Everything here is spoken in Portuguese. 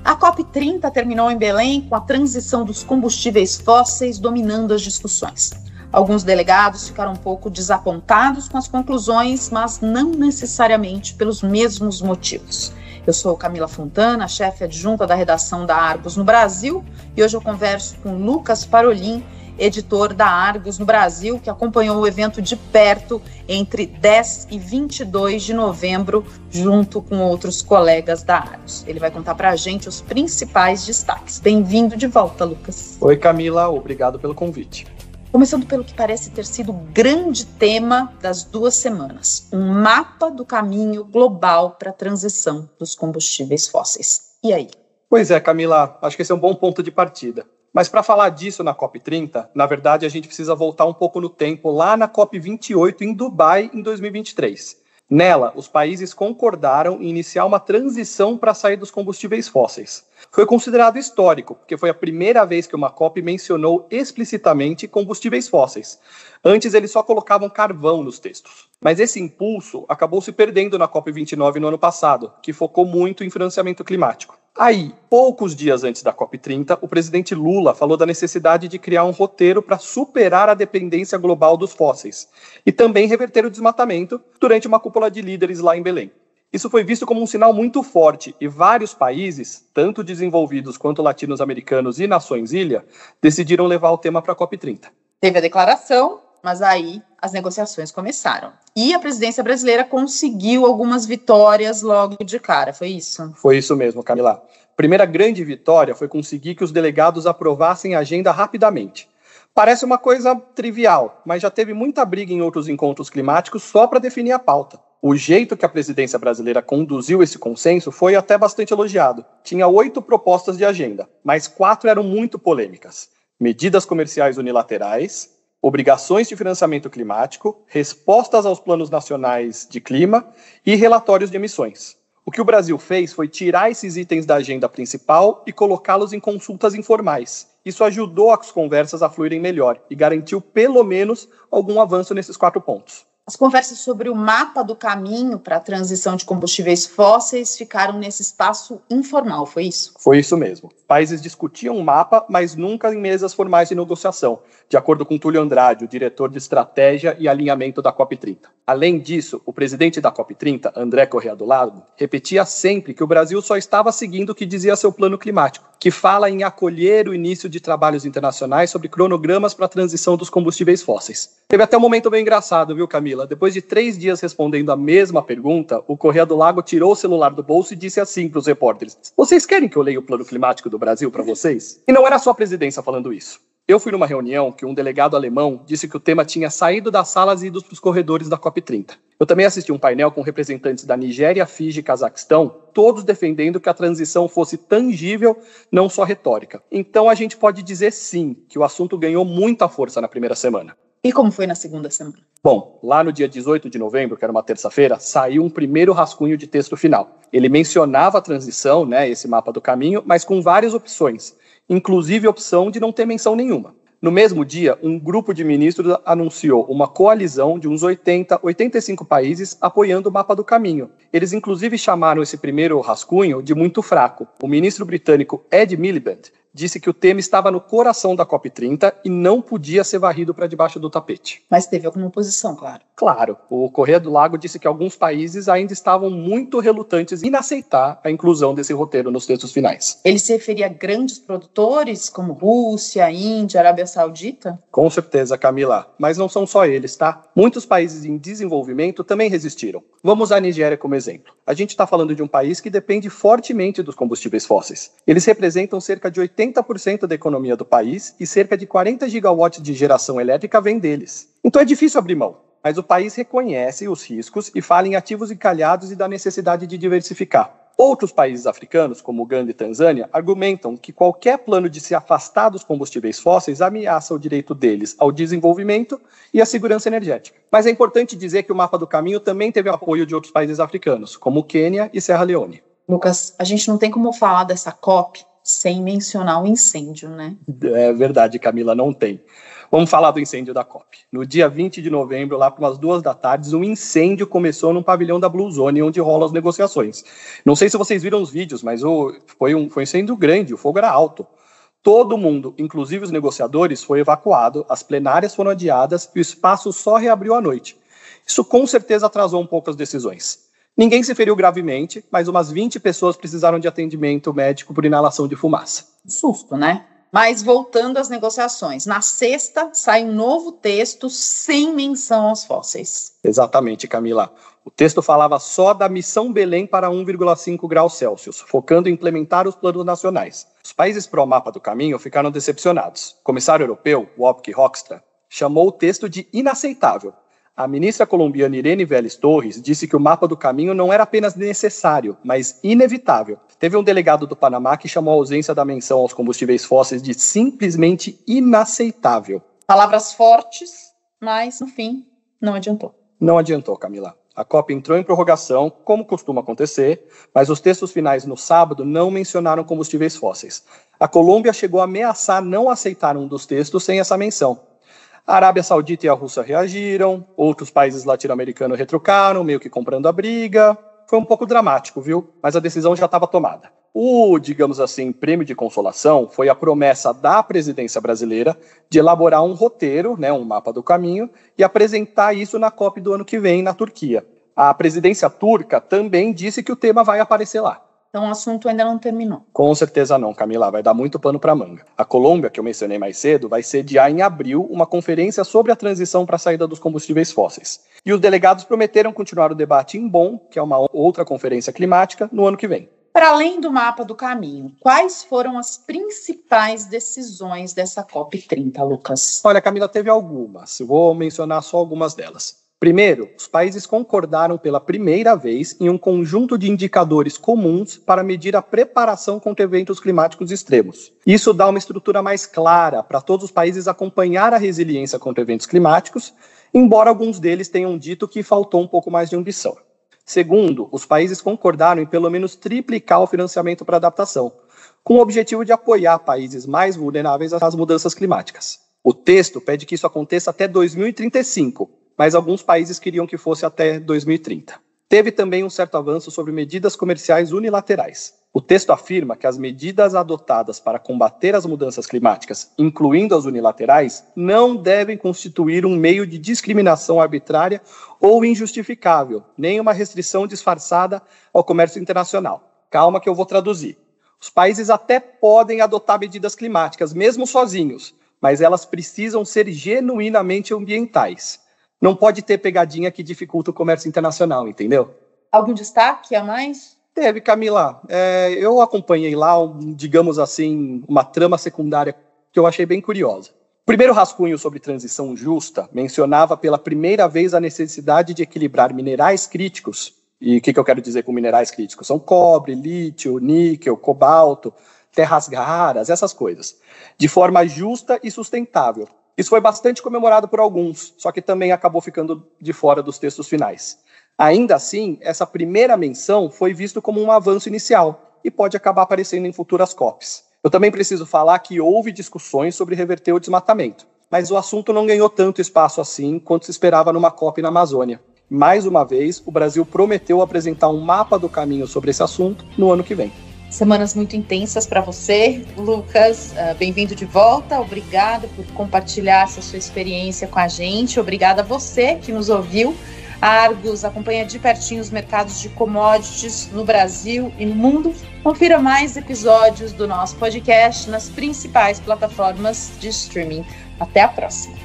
A COP30 terminou em Belém com a transição dos combustíveis fósseis dominando as discussões. Alguns delegados ficaram um pouco desapontados com as conclusões, mas não necessariamente pelos mesmos motivos. Eu sou Camila Fontana, chefe adjunta da redação da Argos no Brasil, e hoje eu converso com Lucas Parolin, editor da Argos no Brasil, que acompanhou o evento de perto entre 10 e 22 de novembro, junto com outros colegas da Argos. Ele vai contar para a gente os principais destaques. Bem-vindo de volta, Lucas. Oi, Camila. Obrigado pelo convite. Começando pelo que parece ter sido o grande tema das 2 semanas, um mapa do caminho global para a transição dos combustíveis fósseis. E aí? Pois é, Camila, acho que esse é um bom ponto de partida. Mas para falar disso na COP30, na verdade a gente precisa voltar um pouco no tempo, lá na COP28 em Dubai, em 2023. Nela, os países concordaram em iniciar uma transição para sair dos combustíveis fósseis. Foi considerado histórico, porque foi a primeira vez que uma COP mencionou explicitamente combustíveis fósseis. Antes, eles só colocavam carvão nos textos. Mas esse impulso acabou se perdendo na COP29 no ano passado, que focou muito em financiamento climático. Aí, poucos dias antes da COP30, o presidente Lula falou da necessidade de criar um roteiro para superar a dependência global dos fósseis e também reverter o desmatamento durante uma cúpula de líderes lá em Belém. Isso foi visto como um sinal muito forte e vários países, tanto desenvolvidos quanto latino-americanos e nações-ilha, decidiram levar o tema para a COP30. Teve a declaração, mas aí as negociações começaram. E a presidência brasileira conseguiu algumas vitórias logo de cara, foi isso? Foi isso mesmo, Camila. A primeira grande vitória foi conseguir que os delegados aprovassem a agenda rapidamente. Parece uma coisa trivial, mas já teve muita briga em outros encontros climáticos só para definir a pauta. O jeito que a presidência brasileira conduziu esse consenso foi até bastante elogiado. Tinha 8 propostas de agenda, mas 4 eram muito polêmicas. Medidas comerciais unilaterais, obrigações de financiamento climático, respostas aos planos nacionais de clima e relatórios de emissões. O que o Brasil fez foi tirar esses itens da agenda principal e colocá-los em consultas informais. Isso ajudou as conversas a fluírem melhor e garantiu pelo menos algum avanço nesses 4 pontos. As conversas sobre o mapa do caminho para a transição de combustíveis fósseis ficaram nesse espaço informal, foi isso? Foi isso mesmo. Países discutiam o mapa, mas nunca em mesas formais de negociação, de acordo com Túlio Andrade, o diretor de estratégia e alinhamento da COP30. Além disso, o presidente da COP30, André Correa do Lago, repetia sempre que o Brasil só estava seguindo o que dizia seu plano climático, que fala em acolher o início de trabalhos internacionais sobre cronogramas para a transição dos combustíveis fósseis. Teve até um momento bem engraçado, viu, Camila? Depois de 3 dias respondendo a mesma pergunta, o Correa do Lago tirou o celular do bolso e disse assim para os repórteres: "Vocês querem que eu leia o plano climático do Brasil para vocês?" E não era só a presidência falando isso. Eu fui numa reunião que um delegado alemão disse que o tema tinha saído das salas e ido para os corredores da COP30. Eu também assisti um painel com representantes da Nigéria, Fiji e Cazaquistão, todos defendendo que a transição fosse tangível, não só retórica. Então a gente pode dizer sim, que o assunto ganhou muita força na primeira semana. E como foi na segunda semana? Bom, lá no dia 18 de novembro, que era uma terça-feira, saiu um primeiro rascunho de texto final. Ele mencionava a transição, esse mapa do caminho, mas com várias opções, inclusive a opção de não ter menção nenhuma. No mesmo dia, um grupo de ministros anunciou uma coalizão de uns 85 países apoiando o mapa do caminho. Eles inclusive chamaram esse primeiro rascunho de muito fraco. O ministro britânico Ed Miliband disse que o tema estava no coração da COP30 e não podia ser varrido para debaixo do tapete. Mas teve alguma oposição, claro. Claro, o Correa do Lago disse que alguns países ainda estavam muito relutantes em aceitar a inclusão desse roteiro nos textos finais. Ele se referia a grandes produtores como Rússia, Índia, Arábia Saudita? Com certeza, Camila, mas não são só eles, tá? Muitos países em desenvolvimento também resistiram. Vamos usar a Nigéria como exemplo. A gente está falando de um país que depende fortemente dos combustíveis fósseis. Eles representam cerca de 80% da economia do país e cerca de 40 gigawatts de geração elétrica vem deles. Então é difícil abrir mão, mas o país reconhece os riscos e fala em ativos encalhados e da necessidade de diversificar. Outros países africanos, como Uganda e Tanzânia, argumentam que qualquer plano de se afastar dos combustíveis fósseis ameaça o direito deles ao desenvolvimento e à segurança energética. Mas é importante dizer que o mapa do caminho também teve apoio de outros países africanos, como Quênia e Serra Leone. Lucas, a gente não tem como falar dessa COP sem mencionar o incêndio, né? É verdade, Camila, não tem. Vamos falar do incêndio da COP. No dia 20 de novembro, lá por umas 14h, um incêndio começou num pavilhão da Blue Zone, onde rolam as negociações. Não sei se vocês viram os vídeos, mas foi um incêndio grande, o fogo era alto. Todo mundo, inclusive os negociadores, foi evacuado, as plenárias foram adiadas e o espaço só reabriu à noite. Isso com certeza atrasou um pouco as decisões. Ninguém se feriu gravemente, mas umas 20 pessoas precisaram de atendimento médico por inalação de fumaça. Susto, né? Mas voltando às negociações, na sexta sai um novo texto sem menção aos fósseis. Exatamente, Camila. O texto falava só da missão Belém para 1,5 graus Celsius, focando em implementar os planos nacionais. Os países pró-mapa do caminho ficaram decepcionados. O comissário europeu, Wopke Hoekstra, chamou o texto de inaceitável. A ministra colombiana Irene Vélez Torres disse que o mapa do caminho não era apenas necessário, mas inevitável. Teve um delegado do Panamá que chamou a ausência da menção aos combustíveis fósseis de simplesmente inaceitável. Palavras fortes, mas, no fim, não adiantou. Não adiantou, Camila. A COP entrou em prorrogação, como costuma acontecer, mas os textos finais no sábado não mencionaram combustíveis fósseis. A Colômbia chegou a ameaçar não aceitar um dos textos sem essa menção. A Arábia Saudita e a Rússia reagiram, outros países latino-americanos retrucaram, meio que comprando a briga. Foi um pouco dramático, viu? Mas a decisão já estava tomada. O, digamos assim, prêmio de consolação foi a promessa da presidência brasileira de elaborar um roteiro, um mapa do caminho, e apresentar isso na COP do ano que vem, na Turquia. A presidência turca também disse que o tema vai aparecer lá. Então o assunto ainda não terminou. Com certeza não, Camila, vai dar muito pano para manga. A Colômbia, que eu mencionei mais cedo, vai sediar em abril uma conferência sobre a transição para a saída dos combustíveis fósseis. E os delegados prometeram continuar o debate em Bonn, que é uma outra conferência climática, no ano que vem. Para além do mapa do caminho, quais foram as principais decisões dessa COP30, Lucas? Olha, Camila, teve algumas. Eu vou mencionar só algumas delas. Primeiro, os países concordaram pela primeira vez em um conjunto de indicadores comuns para medir a preparação contra eventos climáticos extremos. Isso dá uma estrutura mais clara para todos os países acompanhar a resiliência contra eventos climáticos, embora alguns deles tenham dito que faltou um pouco mais de ambição. Segundo, os países concordaram em pelo menos triplicar o financiamento para adaptação, com o objetivo de apoiar países mais vulneráveis às mudanças climáticas. O texto pede que isso aconteça até 2035, mas alguns países queriam que fosse até 2030. Teve também um certo avanço sobre medidas comerciais unilaterais. O texto afirma que as medidas adotadas para combater as mudanças climáticas, incluindo as unilaterais, não devem constituir um meio de discriminação arbitrária ou injustificável, nem uma restrição disfarçada ao comércio internacional. Calma que eu vou traduzir. Os países até podem adotar medidas climáticas, mesmo sozinhos, mas elas precisam ser genuinamente ambientais. Não pode ter pegadinha que dificulta o comércio internacional, entendeu? Algum destaque a mais? Teve, Camila. Eu acompanhei lá, digamos assim, uma trama secundária que eu achei bem curiosa. O primeiro rascunho sobre transição justa mencionava pela primeira vez a necessidade de equilibrar minerais críticos. E o que eu quero dizer com minerais críticos? São cobre, lítio, níquel, cobalto, terras raras, essas coisas. De forma justa e sustentável. Isso foi bastante comemorado por alguns, só que também acabou ficando de fora dos textos finais. Ainda assim, essa primeira menção foi vista como um avanço inicial e pode acabar aparecendo em futuras COPs. Eu também preciso falar que houve discussões sobre reverter o desmatamento, mas o assunto não ganhou tanto espaço assim quanto se esperava numa COP na Amazônia. Mais uma vez, o Brasil prometeu apresentar um mapa do caminho sobre esse assunto no ano que vem. Semanas muito intensas para você, Lucas. Bem-vindo de volta. Obrigada por compartilhar essa sua experiência com a gente. Obrigada a você que nos ouviu. A Argus acompanha de pertinho os mercados de commodities no Brasil e no mundo. Confira mais episódios do nosso podcast nas principais plataformas de streaming. Até a próxima.